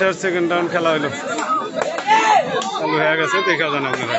4 second round খেলা হইল, চালু হয়ে গেছে, দেখা যান আপনারা।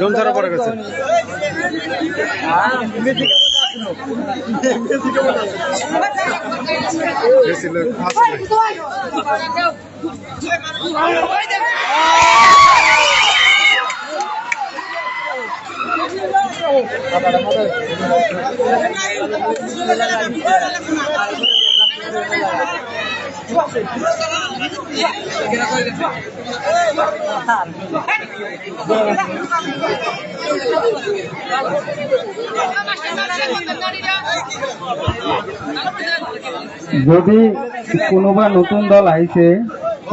দম ধরা পড়ে গেছে। যদি কোনোবা নতুন দল আইছে,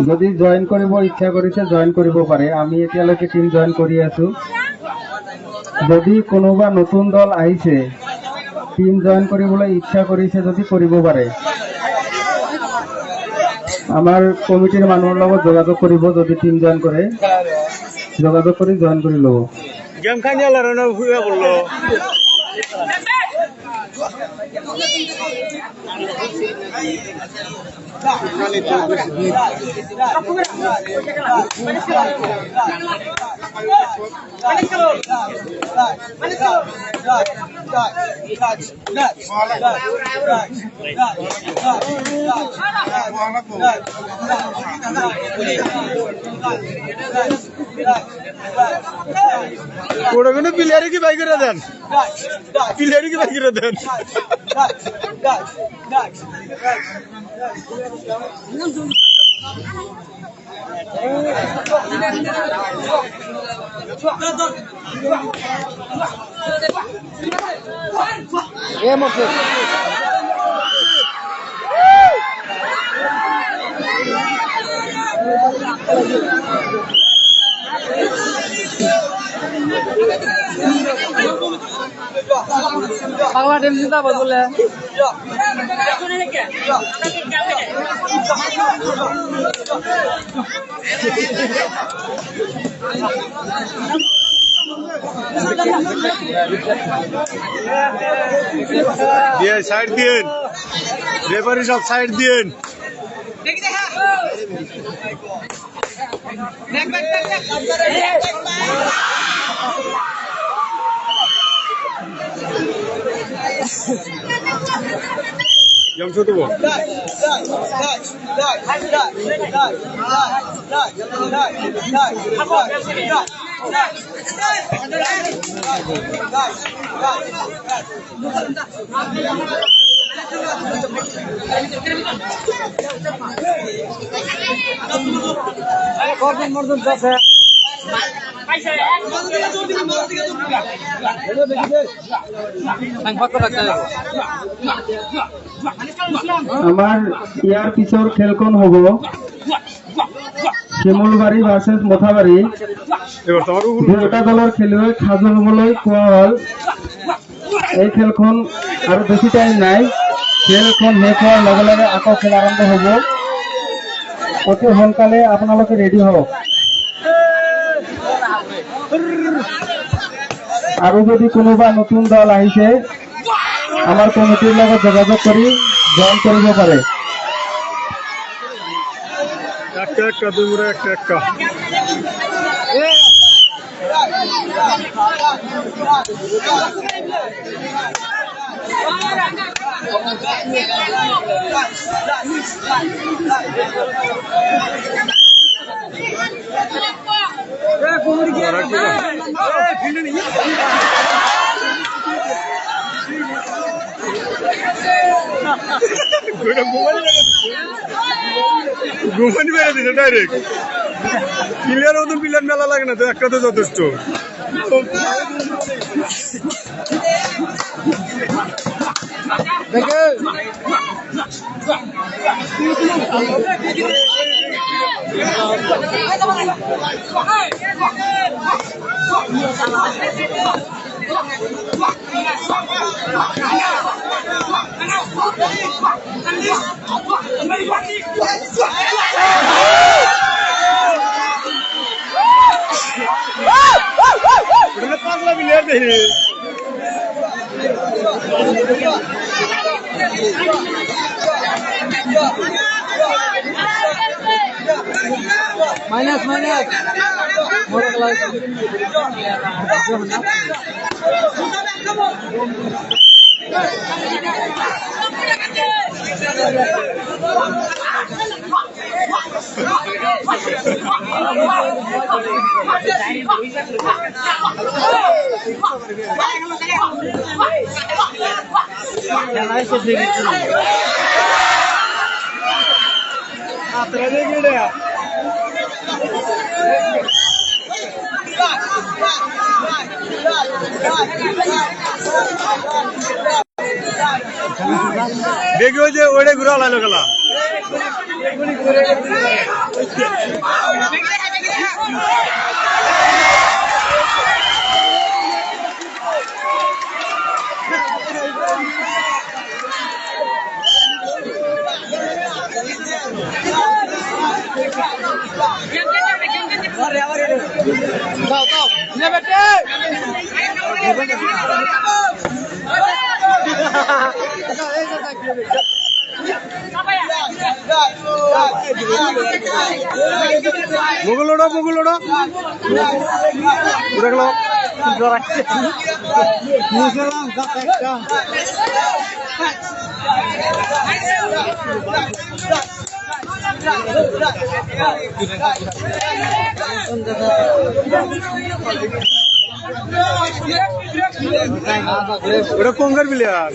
যদি জয়েন কৰিব ইচ্ছা কৰিছে জয়েন কৰিব পাৰে। আমি এতিয়ালৈকে টিম জয়েন কৰি আছো। যদি কোনোবা নতুন দল আহিছে, টিম জয়েন কৰিবলৈ ইচ্ছা কৰিছে যদি কৰিব পাৰে। আমাৰ কমিটিৰ মানুহৰ লগত যোগাযোগ কৰিব, যদি টিম জয়েন কৰে যোগাযোগ কৰি জয়েন কৰি ল'ব। গেম খানি আলারো হুয়া বললো প্লেয়ারে কি বাই করে দেন, প্লেয়ারে কি বাই করে দেন। বাংলা টিম জিতাবো বলে সাইড দিন, রেফারি সব সাইড দিন। জমছো দেবো আমার ইয়ার পিছৰ খেলখন হ'ব শিমুলবাৰী ভাৰ্চেছ মথাবাৰী। দুয়োটা দলৰ খেলুৱৈ সাজু হ'বলৈ কোৱা হ'ল। এই খেলখন আৰু বেছি টাইম নাই, খেলখন শেষ হোৱাৰ লগে লগে আকৌ খেল আৰম্ভ হ'ব। অতি সোনকালে আপোনালোকে ৰেডি হওক। আৰু যদি কোনোবা নতুন দল আহিছে, আমাৰ কমিটিৰ লগত যোগাযোগ কৰি জয়েন কৰিব পাৰে। একটা একটা দুই মুড়ে একটা একটা ঘুমানি মেরে দিছে ডাইরেক্ট প্লেয়ার মতন প্লেয়ার মেলা লাগে না তো একটা তো যথেষ্ট পাগলা প্লেয়ার দেখি মাইনাস মাইনাস দেখি ওই যে ওইটা ঘুরে আলাইলো খেলা বগুলোড়া বগুলোড়া উড়ে গেল ওটা কোনকার player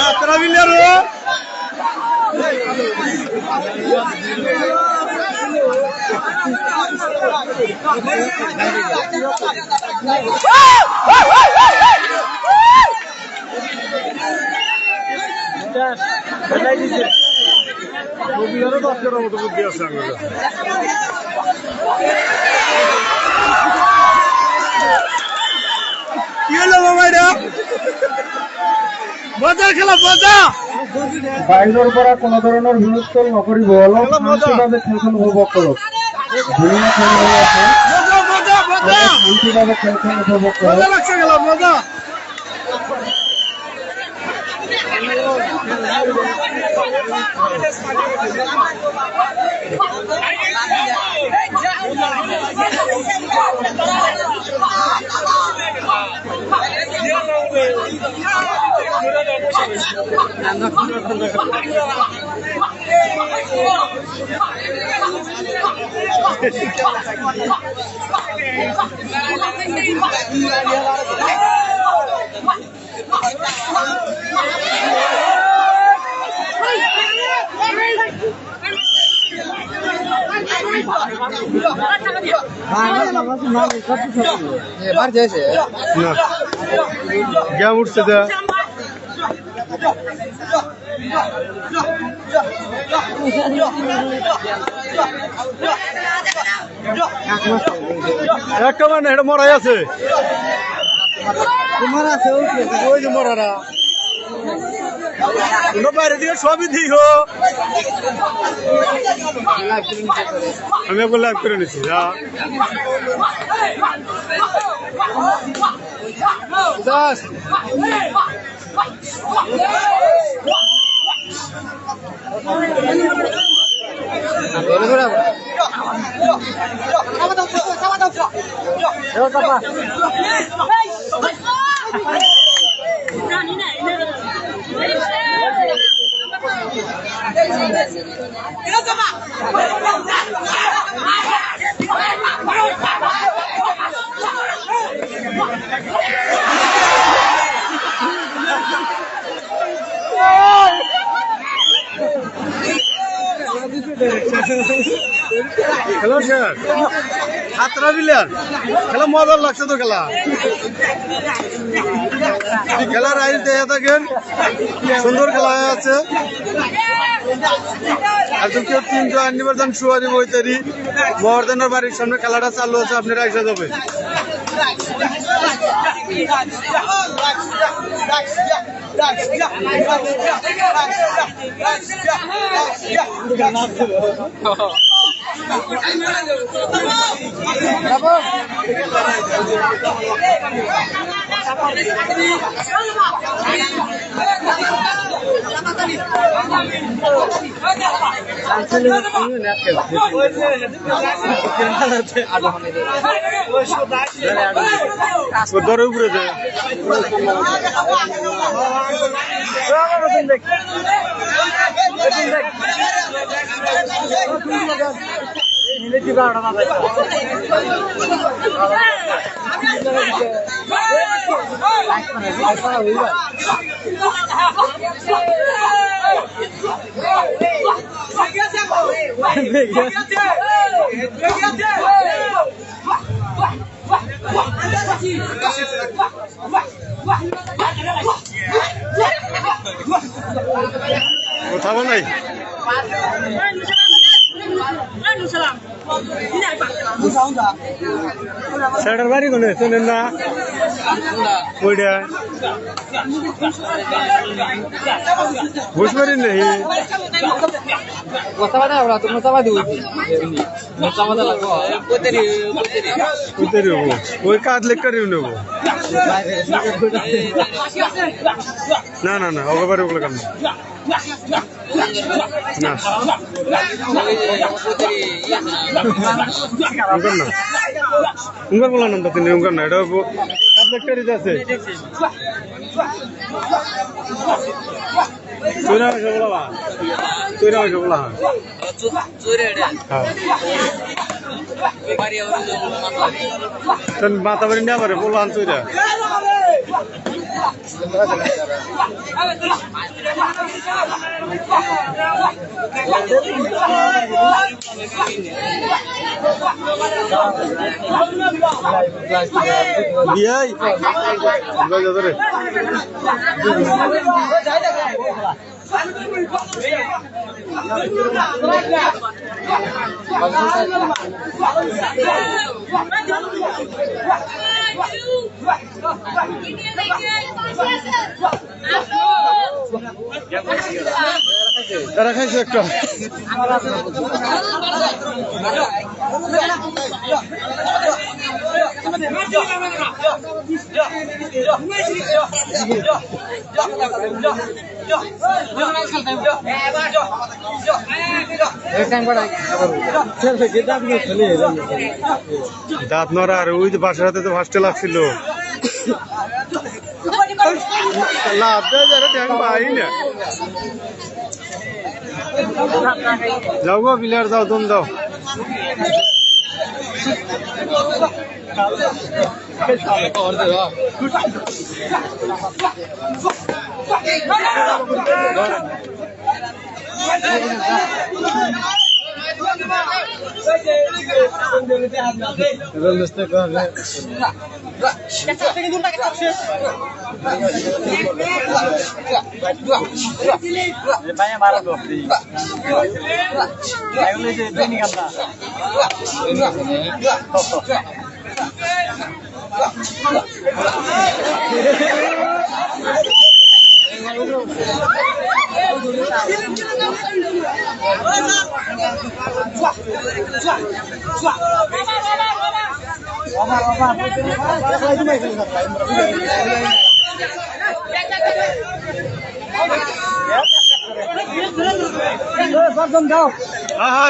Atrás Villarro. Villarro da hacer algo de día sangre. ¿Qué es lo mamá era? মজা খেলা মজা বাইরের পৰা কোনো ধৰণৰ হুলস্থুল নকৰিব অলপ শান্তিভাৱে খেলখন উপভোগ কৰক ধুনীয়া খেল হৈ আছে শান্তিভাৱে খেলখন উপভোগ কৰক মজা লাগছে খেলা মজা এবার যেছে না গিয়া উঠছে একটা মানে এটা মরাই আছে ওই যে মরারা বাইরে দিকে সবই দিই আমি একবার লাইভ করে নিচ্ছি খেলা শেষ সাতটা বিলিয়ন খেলা মজার লাগছে তো খেলার আইন দেখে থাকেন সুন্দর খেলা হয়ে আছে একদম কেউ তিনটা নিবেদন সুয়ারি বইতারি মহার্দানের বাড়ির সামনে খেলাটা চালু আছে আপনারা এসে যাবেন ধরে উপরে যায় কোথাও নাই সেটার বাড়ি কোনে চেনেন না ওইটা ঘুষমারি নেই ওই কাজ লেখারিও নেবো না না না অগবারে ওগুলো কেন না না উঙ্গার বলার নামটা তিনি উঙ্গার না এটা লেখারি আছে চুরা হয়েছে বলা চুরা হয়েছে বলা মাথা বাড়ি নেওয়া পারে বললাম চুরা দিয়াই ধরে তারা খাইছে একটা দাঁত নড়া আর ওই যে বাসার হাতে তো ফার্স্টে লাগছিল লাভ পাই না যাও গো প্লেয়ার যাও তুমি দাও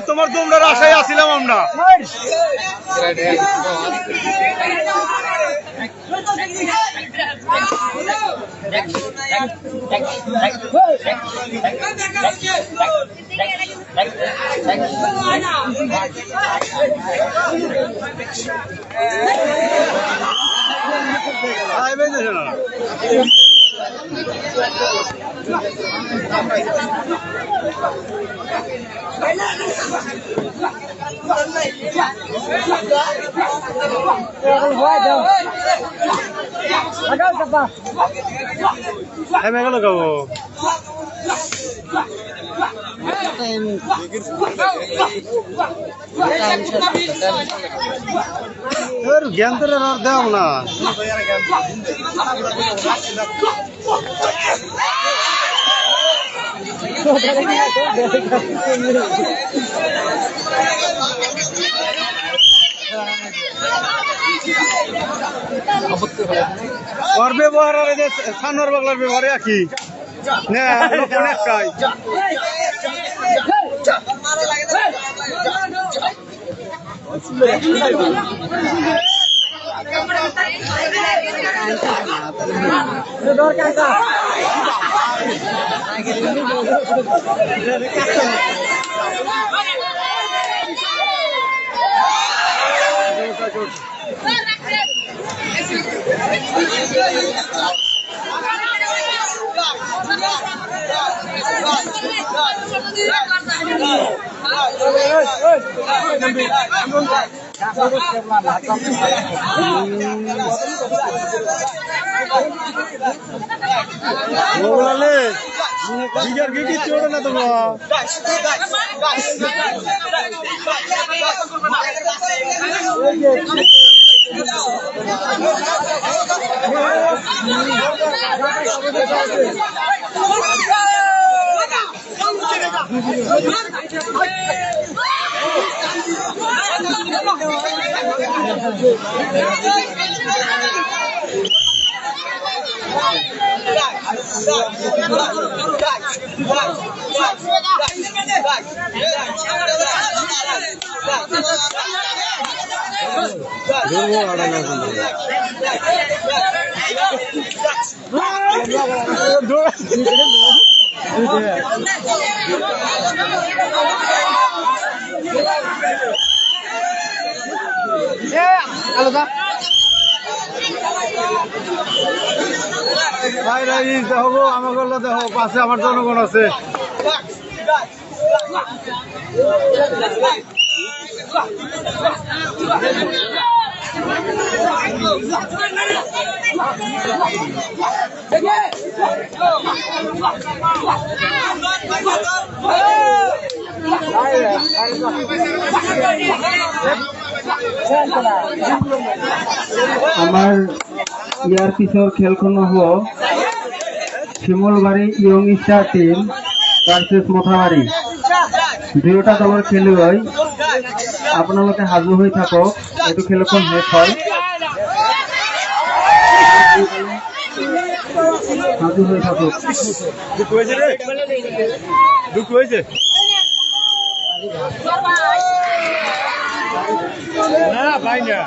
তোমার তোমরা আশায় আসছিলাম আমরা। জ্ঞান তো দেও না ওর ব্যবহার আর সানোয়ার বাংলার ব্যবহারে একই না অনেকটাই না তোমরা দেখো আমার দেখো পাশে আমার জনগণ আছে আমার ইয়ার পিছর খেলখন হব শিমলবাড়ি young star team versus Mothabari. দুয়োটা দলের খেলুৱৈ আপোনালোকে সাজু হৈ থাকক, এইটো খেলখন শেষ হয়। সাজু হৈ থাকক। দুঃখ হয়েছে না ভাই না